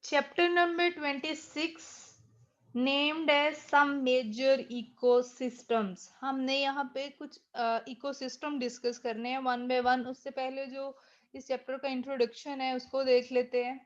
Chapter number 26 named as some major ecosystems. हमने यहाँ पे कुछ इकोसिस्टम डिस्कस करने हैं वन बाय वन। उससे पहले जो इस चैप्टर का इंट्रोडक्शन है उसको देख लेते हैं।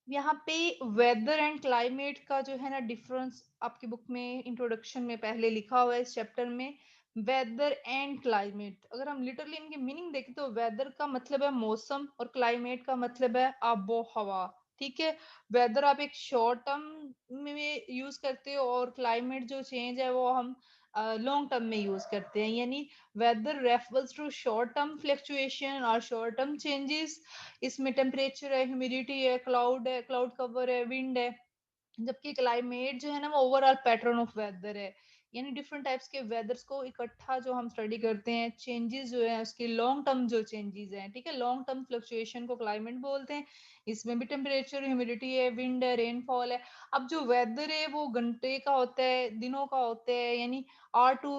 यहाँ पे वेदर एंड क्लाइमेट का जो है ना डिफरेंस आपकी बुक में इंट्रोडक्शन में पहले लिखा हुआ है इस चैप्टर में। वेदर एंड क्लाइमेट अगर हम लिटरली इनके मीनिंग देखें तो वेदर का मतलब है मौसम और क्लाइमेट का मतलब है आबो हवा। ठीक है। वेदर आप एक शॉर्ट टर्म में यूज करते हो और क्लाइमेट जो चेंज है वो हम लॉन्ग टर्म में यूज करते हैं। यानी weather refers to short term fluctuation और शॉर्ट टर्म चेंजेस। इसमें टेम्परेचर है, ह्यूमिडिटी है, क्लाउड है, क्लाउड कवर है, विंड है। जबकि क्लाइमेट जो है ना वो ओवरऑल पैटर्न ऑफ वेदर है। यानी डिफरेंट टाइप्स के वेदर्स को इकट्ठा जो हम स्टडी करते हैं, चेंजेस जो है उसके लॉन्ग टर्म जो चेंजेस हैं, ठीक है, लॉन्ग टर्म फ्लक्चुएशन को क्लाइमेट बोलते हैं। इसमें भी टेम्परेचर, ह्यूमिडिटी है, विंड है, रेनफॉल है। अब जो वेदर है वो घंटे का होता है, दिनों का होता है, यानी आर टू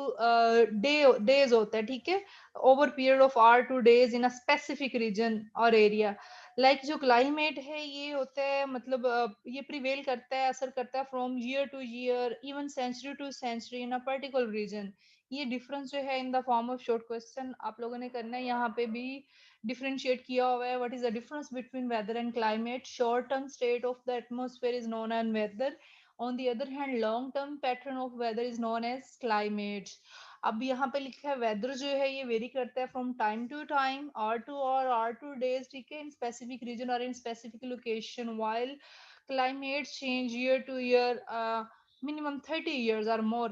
डेज होता है। ठीक है। Over period of or two days in a specific region और एरिया। जो क्लाइमेट है ये होता है मतलब ये प्रिवेल करता है, असर करता है from year to year, even century to century in a particular region. ये डिफरेंस जो है in the form of short question आप लोगों ने करना है। यहाँ पे भी डिफरेंशिएट किया हुआ है। What is the difference between weather and climate? Short term state of the atmosphere is known as weather. On the other hand long term pattern of weather is known as climate. अब यहाँ पे लिखा है weather जो है ये vary करता है from time to time, or two days, ठीक है, इन स्पेसिफिक रीजन और in specific location, while climate change year to year, minimum 30 years or more.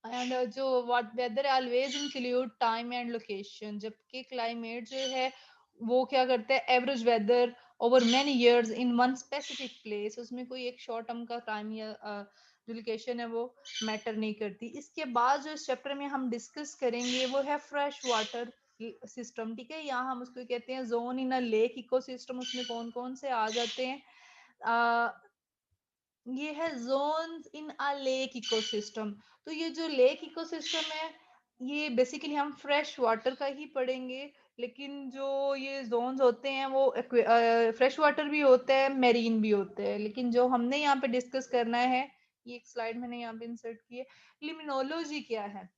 And जो what weather always include time and location. जबकि climate जो है वो क्या करता है, average weather over many years in one specific place. उसमें कोई एक शॉर्ट टर्म का टाइम या जो लोकेशन है वो मैटर नहीं करती। इसके बाद जो इस चैप्टर में हम डिस्कस करेंगे वो है फ्रेश वाटर सिस्टम। ठीक है। यहाँ हम उसको कहते हैं zone in a lake ecosystem. उसमें कौन कौन से आ जाते हैं? ये है zones in a lake ecosystem. तो ये जो लेक इकोसिस्टम है ये बेसिकली हम फ्रेश वाटर का ही पढ़ेंगे। लेकिन जो ये जोन्स होते हैं वो फ्रेश वाटर भी होते हैं, मेरीन भी होते हैं। लेकिन जो हमने यहाँ पे डिस्कस करना है, ये एक स्लाइड मैंने यहाँ पे इंसर्ट की है। लिमिनोलॉजी क्या है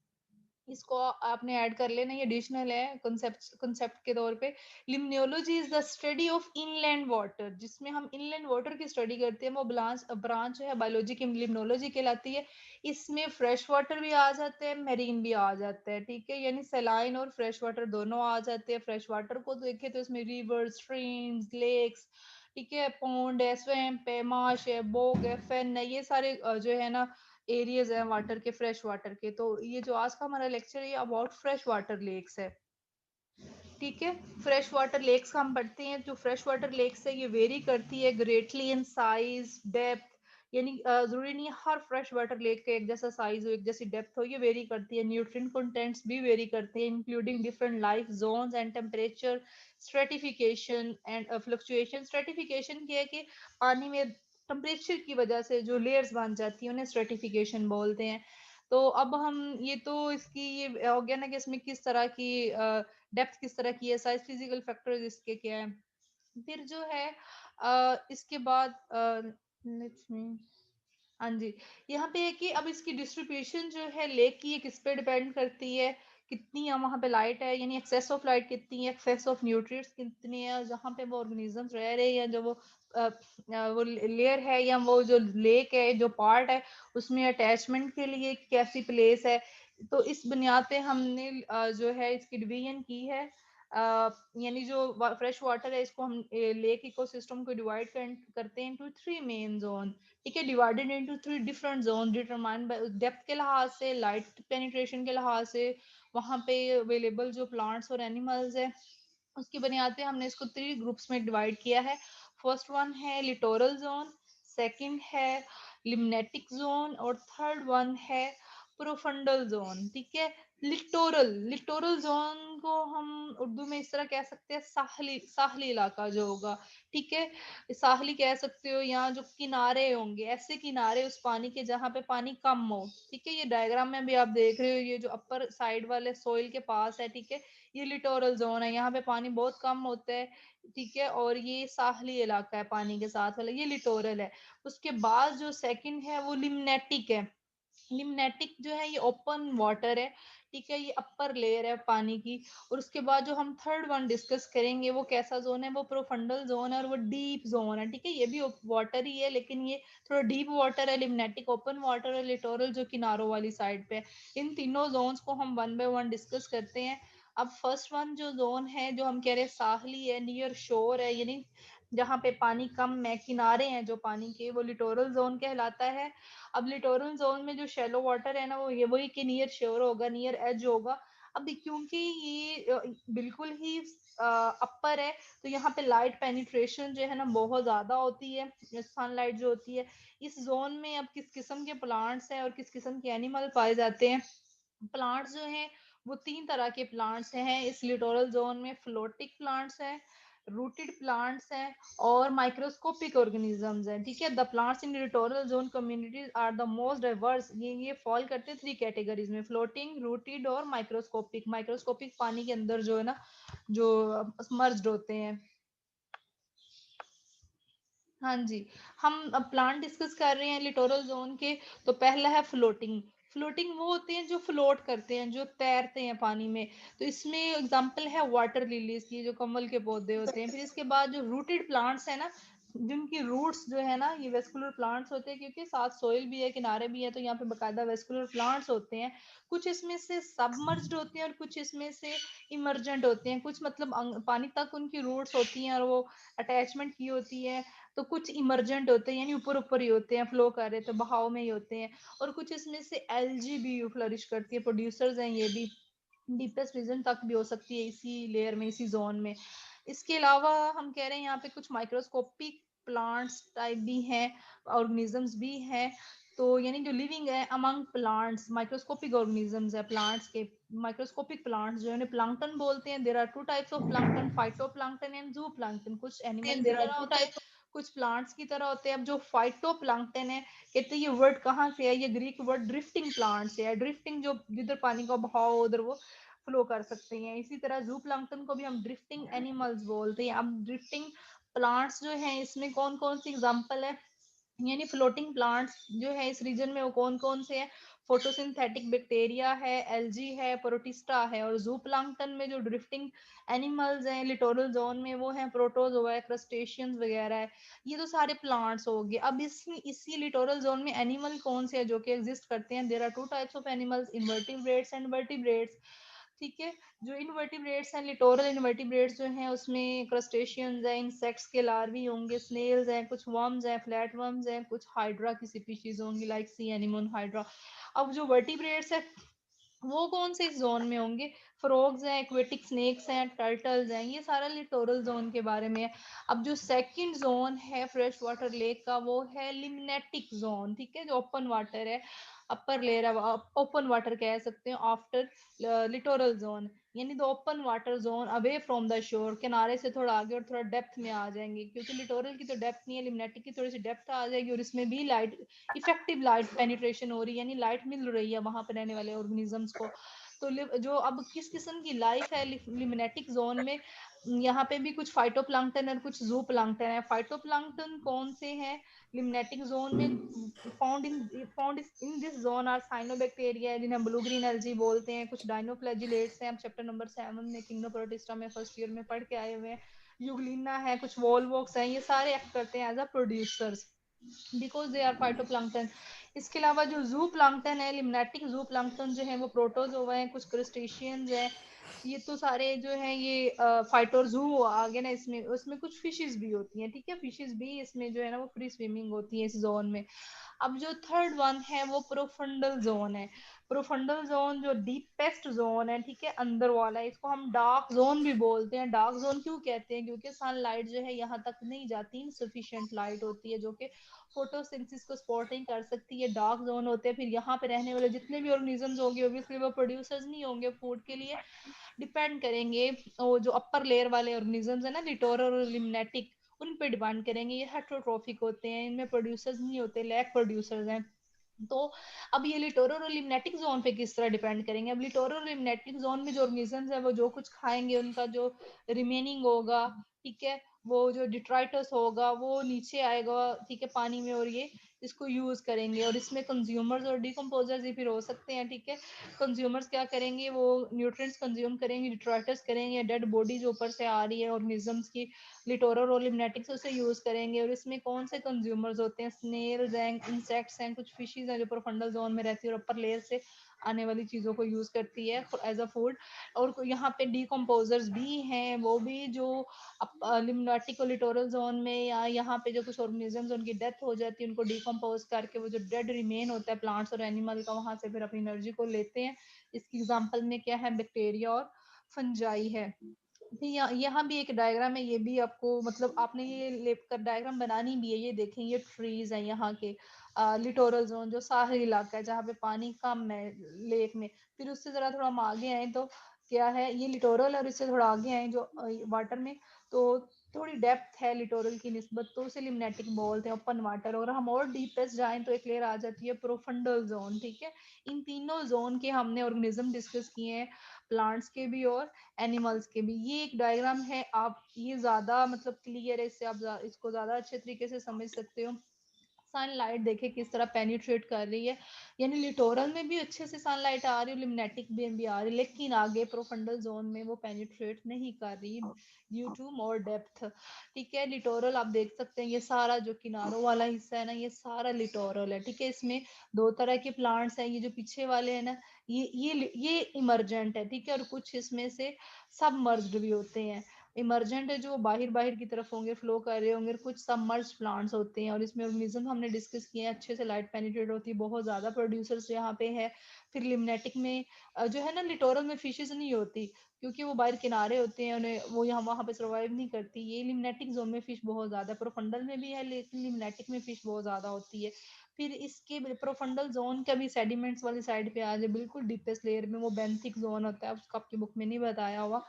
इसको आपने ऐड कर लेना, ये एडिशनल है कंसेप्ट के तौर पे। Limnology is the study of inland water. जिसमें हम इनलैंड वाटर की स्टडी करते हैं वो ब्रांच है बायोलॉजी की, लिम्नोलॉजी कहलाती है। इसमें फ्रेश वाटर भी आ जाते हैं, मेरीन भी आ जाता है। ठीक है। यानी सलाइन और फ्रेश वाटर दोनों आ जाते हैं। फ्रेश वाटर को देखें तो इसमें रिवर, स्ट्रीम्स, लेक्स, ठीक है, पॉन्ड है, स्वैम्प है, मार्श है, बोग है, फेन है, ये सारे जो है ना एरियाज हैं वाटर के, फ्रेश वाटर के। तो ये जो आज का हमारा लेक्चर है ये अबाउट फ्रेश वाटर लेक्स है। ठीक है। फ्रेश वाटर लेक्स हम पढ़ते हैं। जो फ्रेश वाटर लेक्स है ये वेरी करती है ग्रेटली इन साइज, डेप्थ। यानी जरूरी नहीं है हर फ्रेश वाटर लेक का एक जैसा साइज हो, एक जैसी डेप्थ हो। ये वेरी करती है। न्यूट्रिएंट कंटेंट्स भी वेरी करते हैं, including different life zones and temperature, stratification and fluctuation. Stratification क्या है कि पानी में टेम्परेचर की वजह से जो लेयर्स बन जाती है उन्हें स्ट्रेटिफिकेशन बोलते हैं। तो अब हम ये तो इसकी ये हो गया ना कि इसमें किस तरह की डेप्थ किस तरह की है, साइज, फिजिकल फैक्टर्स इसके क्या है। फिर जो है इसके बाद लेट्स मी, हाँ जी, यहाँ पे है कि अब इसकी डिस्ट्रीब्यूशन जो है लेक की ये किस पे डिपेंड करती है, कितनी है वहाँ पे लाइट है, यानी एक्सेस ऑफ लाइट कितनी है, एक्सेस ऑफ न्यूट्रिएंट्स कितनी है, जहाँ पे वो ऑर्गेनिजम्स रह रहे हैं, या जो वो लेयर है या वो जो लेक है जो पार्ट है उसमें अटैचमेंट के लिए कैसी प्लेस है। तो इस बुनियाद पे हमने जो है इसकी डिवीजन की है। यानी जो फ्रेश वाटर है इसको हम लेक इकोसिस्टम को डिवाइड करते हैं इनटू थ्री मेन जोन। ठीक है। Divided into three different zone determined by depth के लिहाज से, लाइट पेनिट्रेशन के लिहाज से, वहां पे अवेलेबल जो प्लांट्स और एनिमल्स है उसकी बुनियाद पे हमने इसको थ्री ग्रुप्स में डिवाइड किया है। फर्स्ट वन है लिटोरल जोन, सेकंड है लिम्नेटिक जोन और थर्ड वन है प्रोफंडल जोन। ठीक है। लिटोरल लिटोरल जोन को हम उर्दू में इस तरह कह सकते हैं साहली साहली इलाका जो होगा। ठीक है। साहली कह सकते हो, यहाँ जो किनारे होंगे, ऐसे किनारे उस पानी के जहाँ पे पानी कम हो। ठीक है। ये डायग्राम में भी आप देख रहे हो, ये जो अपर साइड वाले सोइल के पास है, ठीक है, ये लिटोरल जोन है, यहाँ पे पानी बहुत कम होता है। ठीक है, और ये साहली इलाका है पानी के साथ वाला, ये लिटोरल है। उसके बाद जो सेकंड है वो लिमनेटिक है। लिमनेटिक जो है ये ओपन वाटर है, ठीक है, ये अपर लेयर है पानी की। और उसके बाद जो हम थर्ड वन डिस्कस करेंगे वो कैसा जोन है, वो प्रोफंडल जोन है और वो डीप जोन है, ठीक है। ये भी वाटर ही है लेकिन ये थोड़ा डीप वाटर है। लिमनेटिक ओपन वाटर है, लिटोरल जो किनारों वाली साइड पे है। इन तीनों जोन्स को हम वन बाय वन डिस्कस करते हैं। अब फर्स्ट वन जो जोन है जो हम कह रहे हैं साहली है, नियर शोर है, यानी जहाँ पे पानी कम है, किनारे हैं जो पानी के, वो लिटोरल जोन कहलाता है। अब लिटोरल जोन में जो शैलो वाटर है ना, वो ये वही कि नियर शोर होगा, नियर एज होगा। अब क्योंकि ये बिल्कुल ही अपर है, तो यहाँ पे लाइट पेनिट्रेशन जो है ना बहुत ज्यादा होती है, सनलाइट जो होती है। इस जोन में अब किस किस्म के प्लांट्स हैं और किस किस्म के एनिमल पाए जाते हैं। प्लांट्स जो हैं वो तीन तरह के प्लांट्स हैं इस लिटोरल जोन में। फ्लोटिक प्लांट्स हैं, रूटेड प्लांट्स हैं, और माइक्रोस्कोपिक ऑर्गेनिजम्स हैं, ठीक है। The plants in littoral zone communities are the most diverse. ये फॉल करते हैं थ्री कैटेगरीज में, फ्लोटिंग, रूटेड और माइक्रोस्कोपिक। माइक्रोस्कोपिक पानी के अंदर जो है ना, जो मर्ज्ड होते हैं। हाँ जी, हम अब प्लांट डिस्कस कर रहे हैं लिटोरल जोन के। तो पहला है फ्लोटिंग। फ्लोटिंग वो होते हैं जो फ्लोट करते हैं, जो तैरते हैं पानी में। तो इसमें एग्जांपल है वाटर लिलीज की, जो कमल के पौधे होते हैं। फिर इसके बाद जो रूटेड प्लांट्स है ना, जिनकी रूट्स जो है ना, ये वेस्कुलर प्लांट्स होते हैं, क्योंकि साथ सोइल भी है, किनारे भी है, तो यहाँ पे बकायदा वेस्कुलर प्लांट्स होते हैं। कुछ इसमें से सबमर्ज्ड होते हैं और कुछ इसमें से इमर्जेंट होते हैं। कुछ मतलब पानी तक उनकी रूट्स होती हैं और वो अटैचमेंट की होती है। तो कुछ इमर्जेंट होते हैं, यानी ऊपर ऊपर ही होते हैं, फ्लो कर रहे थे, बहाव में ही होते हैं। और कुछ इसमें से एलजी भी फ्लरिश करती है, प्रोड्यूसर्स हैं ये भी। डीपेस्ट रीजन तक भी हो सकती है इसी लेयर में, इसी जोन में। इसके अलावा हम कह रहे हैं यहाँ पे कुछ माइक्रोस्कोपिक प्लांट्स टाइप भी हैं, ऑर्गेनिजम्स भी हैं। तो यानी जो लिविंग है अमंग प्लांट्स, माइक्रोस्कोपिक ऑर्गेनिजम्स है प्लांट्स के। माइक्रोस्कोपिक प्लांट्स जो है प्लांक्टन बोलते हैं। There are two types of plankton, phytoplankton and zooplankton. कुछ एनिमल्स की तरह होते हैं, कुछ प्लांट्स की तरह होते हैं। अब जो फाइटोप्लांक्टन है, कहते हैं ये वर्ड कहाँ से है, ये ग्रीक वर्ड ड्रिफ्टिंग प्लांट से है। ड्रिफ्टिंग जो जिधर पानी का बहाव हो उधर वो फ्लो कर सकते हैं। इसी तरह जू प्लांक्टन को भी हम ड्रिफ्टिंग एनिमल्स बोलते हैं। अब ड्रिफ्टिंग प्लांट्स जो हैं इसमें कौन कौन सी एग्जांपल है, यानी फ्लोटिंग प्लांट्स जो है इस रीजन में वो कौन कौन से हैं। फोटोसिंथेटिक बैक्टीरिया है, एल्जी है, प्रोटिस्टा है। और जू प्लांक्टन में जो ड्रिफ्टिंग एनिमल्स हैं लिटोरल जोन में, वो हैं प्रोटोजोआ, क्रस्टेशियंस वगैरह है। ये तो सारे प्लांट्स हो गए। अब इसी लिटोरल जोन में एनिमल कौन से हैं जो कि एग्जिस्ट करते हैं। There are two types of animals, invertebrates and vertebrates, ठीक है। जो इनवर्टिब्रेट्स हैं, लिटोरल इनवर्टिब्रेट्स जो हैं उसमें क्रस्टेशियंस हैं, इंसेक्ट्स के लार्वी होंगे, स्नेल्स हैं, कुछ वर्म्स हैं, फ्लैट वर्म्स हैं, कुछ हाइड्रा की स्पीशीज होंगी लाइक सी एनिमोन हाइड्रा। अब जो वर्टिब्रेट्स है वो कौन से जोन में होंगे, फ्रॉग्स हैं, एक्वेटिक स्नेक्स हैं, टर्टल्स हैं। ये सारा लिटोरल जोन के बारे में है। अब जो सेकंड जोन है फ्रेश वाटर लेक का, वो है लिमनेटिक जोन, ठीक है, जो ओपन वाटर है, अपर लेयर, ओपन वाटर कह सकते हैं आफ्टर लिटोरल जोन। यानी the open water zone away from the shore, किनारे से थोड़ा आगे और थोड़ा डेप्थ में आ जाएंगे, क्योंकि लिटोरल की तो डेप्थ नहीं है, लिमनेटिक की थोड़ी सी डेप्थ आ जाएगी। और इसमें भी लाइट, इफेक्टिव लाइट पेनिट्रेशन हो रही है, यानी लाइट मिल रही है वहां पर रहने वाले ऑर्गेनिजम्स को। तो जो अब किस किस्म की लाइफ है लिमिनेटिक जोन में, यहाँ पे भी कुछ फाइटोप्लांक्टन और कुछ जू प्लांक्टन है। फाइटोप्लांक्टन कौन से हैं लिमिनेटिक जोन में, found in this zone are cyanobacteria, जिन्हें ब्लू ग्रीन एल्जी बोलते हैं। कुछ डाइनोफ्लैजिलेट्स हैं, हम चैप्टर नंबर 7 में किंगडम प्रोटिस्टा में फर्स्ट ईयर में पढ़ के आए हुए हैं। यूग्लिना है, कुछ वॉलवॉक्स हैं, ये सारे एक्ट करते हैं as a producers because they are phytoplankton. इसके अलावा जो जू प्लांक्टन है, लिम्नेटिक जू प्लांक्टन जो है वो प्रोटोजोआ है, कुछ क्रस्टेशियंस है। ये तो सारे जो है ये फाइटर जू आ गए ना इसमें। उसमें कुछ फिशेस भी होती हैं, ठीक है, फिशेस भी इसमें जो है ना वो फ्री स्विमिंग होती है इस जोन में। अब जो थर्ड वन है वो प्रोफंडल जोन है। प्रोफंडल जोन जो डीपेस्ट जोन है, ठीक है, अंदर वाला है। इसको हम डार्क जोन भी बोलते हैं। डार्क जोन क्यों कहते हैं, क्योंकि सनलाइट जो है यहाँ तक नहीं जाती, इनसफिशिएंट लाइट होती है जो कि फोटोसिंथेसिस को सपोर्टिंग कर सकती है। डार्क जोन होते हैं। फिर यहाँ पे रहने वाले जितने भी ऑर्गेनिजम्स होंगे ऑब्वियसली वो प्रोड्यूसर्स नहीं होंगे फूड के लिए, डिपेंड करेंगे। वो जो अपर लेयर वाले ऑर्गेनिजम्स है ना, लिटोरल और लिम्नेटिक, उन पे डिपेंड करेंगे। ये हेट्रोट्रोफिक होते हैं, इनमें प्रोड्यूसर्स नहीं होते, लैक प्रोड्यूसर्स हैं। तो अब ये लिटोरल और लिम्नेटिक जोन पे किस तरह डिपेंड करेंगे। अब लिटोरल और लिम्नेटिक जोन में जो ऑर्गेनिजम्स है वो जो कुछ खाएंगे उनका जो रिमेनिंग होगा, ठीक है, वो जो डिट्राइटस होगा वो नीचे आएगा, ठीक है, पानी में, और ये इसको यूज करेंगे। और इसमें कंज्यूमर्स और डिकम्पोजर्स ही फिर हो सकते हैं, ठीक है। कंज्यूमर्स क्या करेंगे, वो न्यूट्रिएंट्स कंज्यूम करेंगे, डिट्राइटस करेंगे, डेड बॉडी जो ऊपर से आ रही है ऑर्गेनिजम्स की, लिटोरल और लिम्नेटिक्स, उसे यूज करेंगे। और इसमें कौन से कंज्यूमर्स होते हैं, स्नेल्स हैं, इंसेक्ट्स हैं, कुछ फिशेज हैं जो प्रोफंडल जोन में रहती है और अपर लेयर से आने वाली चीजों को यूज करती है एज अ फूड। और यहाँ पे डिकम्पोजर्स भी हैं, वो भी जो लिम्नाटिक और लिटोरल जोन में, या यहाँ पे जो कुछ ऑर्गेनिजम्स उनकी डेथ हो जाती है, उनको डिकम्पोज करके वो जो डेड रिमेन होता है प्लांट्स और एनिमल का, वहां से फिर अपनी एनर्जी को लेते हैं। इसकी एग्जांपल में क्या है, बैक्टीरिया और फंजाई है। यहाँ भी एक डायग्राम है, ये भी आपको मतलब आपने ये लेकर डायग्राम बनानी भी है। ये देखें, ये ट्रीज है यहाँ के, लिटोरल जोन जो साहरी इलाका है जहाँ पे पानी कम है लेक में। फिर उससे जरा थोड़ा हम आगे आए तो क्या है, ये लिटोरल, और इससे थोड़ा आगे आए जो वाटर में, तो थोड़ी डेप्थ है लिटोरल की निस्बत, तो उसे लिम्नेटिक बोलते हैं, ओपन वाटर। और हम और डीपेस्ट जाएं तो एक लेयर आ जाती है प्रोफंडल जोन, ठीक है। इन तीनों जोन के हमने ऑर्गेनिज्म डिस्कस किए हैं, प्लांट्स के भी और एनिमल्स के भी। ये एक डायग्राम है, आप ये ज्यादा मतलब क्लियर है, इससे आप इसको ज्यादा अच्छे तरीके से समझ सकते हो। सनलाइट देखे किस तरह पेनिट्रेट कर रही है, यानी लिटोरल में भी अच्छे से सनलाइट आ रही है, लिम्नेटिक में भी आ रही है, लेकिन आगे प्रोफंडल जोन में वो पेनिट्रेट नहीं कर रही ड्यू टू मोर डेप्थ, ठीक है। लिटोरल आप देख सकते हैं, ये सारा जो किनारों वाला हिस्सा है ना, ये सारा लिटोरल है, ठीक है। इसमें दो तरह के प्लांट्स हैं, ये जो पीछे वाले हैं ना, ये इमरजेंट है, ठीक है, और कुछ इसमें से सबमर्ज्ड भी होते हैं। इमरजेंट है जो बाहर बाहर की तरफ होंगे, फ्लो कर रहे होंगे, कुछ सबमर्ज प्लांट्स होते हैं, और इसमें ऑर्गेनिज्म हमने डिस्कस किए हैं, अच्छे से लाइट पेनिट्रेट होती है, बहुत ज्यादा प्रोड्यूसर्स यहाँ पे है। फिर लिम्नेटिक में जो है ना, लिटोरल में फिशेज नहीं होती, क्योंकि वो बाहर किनारे होते हैं, उन्हें वो यहाँ वहां पे सर्वाइव नहीं करती। ये लिम्नेटिक जोन में फिश बहुत ज्यादा है, प्रोफंडल में भी है लेकिन लिम्नेटिक में फिश बहुत ज्यादा होती है। फिर इसके प्रोफंडल जोन का भी सेडिमेंट्स वाली साइड पे आ जाए, बिल्कुल डीपेस्ट लेयर में वो बेंथिक जोन होता है, उसका आपकी बुक में नहीं बताया हुआ।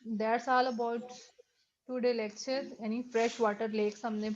That's all about today lecture. Any freshwater lakes हमने